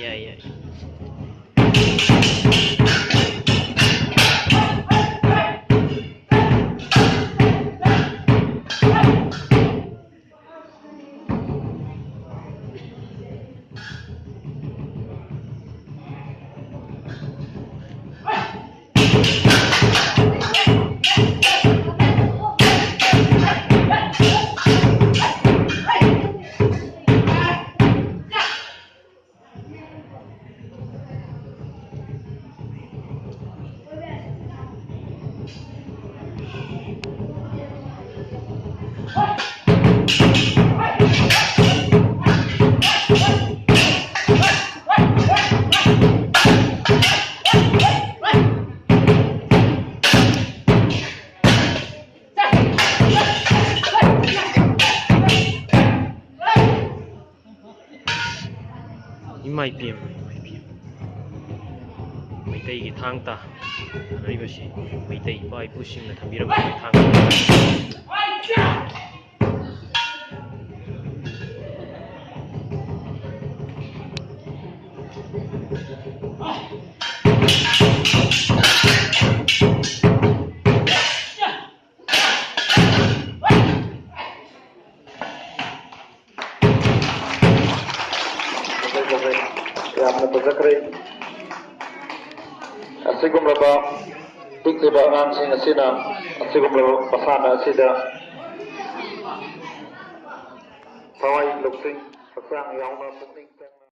Iya, iya. 이마이피엠 ꯃꯩꯇꯩꯒꯤ ꯊꯥꯡ ꯇꯥ ꯍꯥꯏꯔꯤꯕꯁꯤ ꯃꯩꯇꯩ ꯏꯄꯥ ꯏꯄꯨꯁꯤꯡꯅ ꯊꯝꯕꯤꯔꯝꯕ ꯊꯥꯡ yamna fazakre asigumraba tikliba angangsing asina asigumraba pasana asida thawai luksing haksang yauna pukning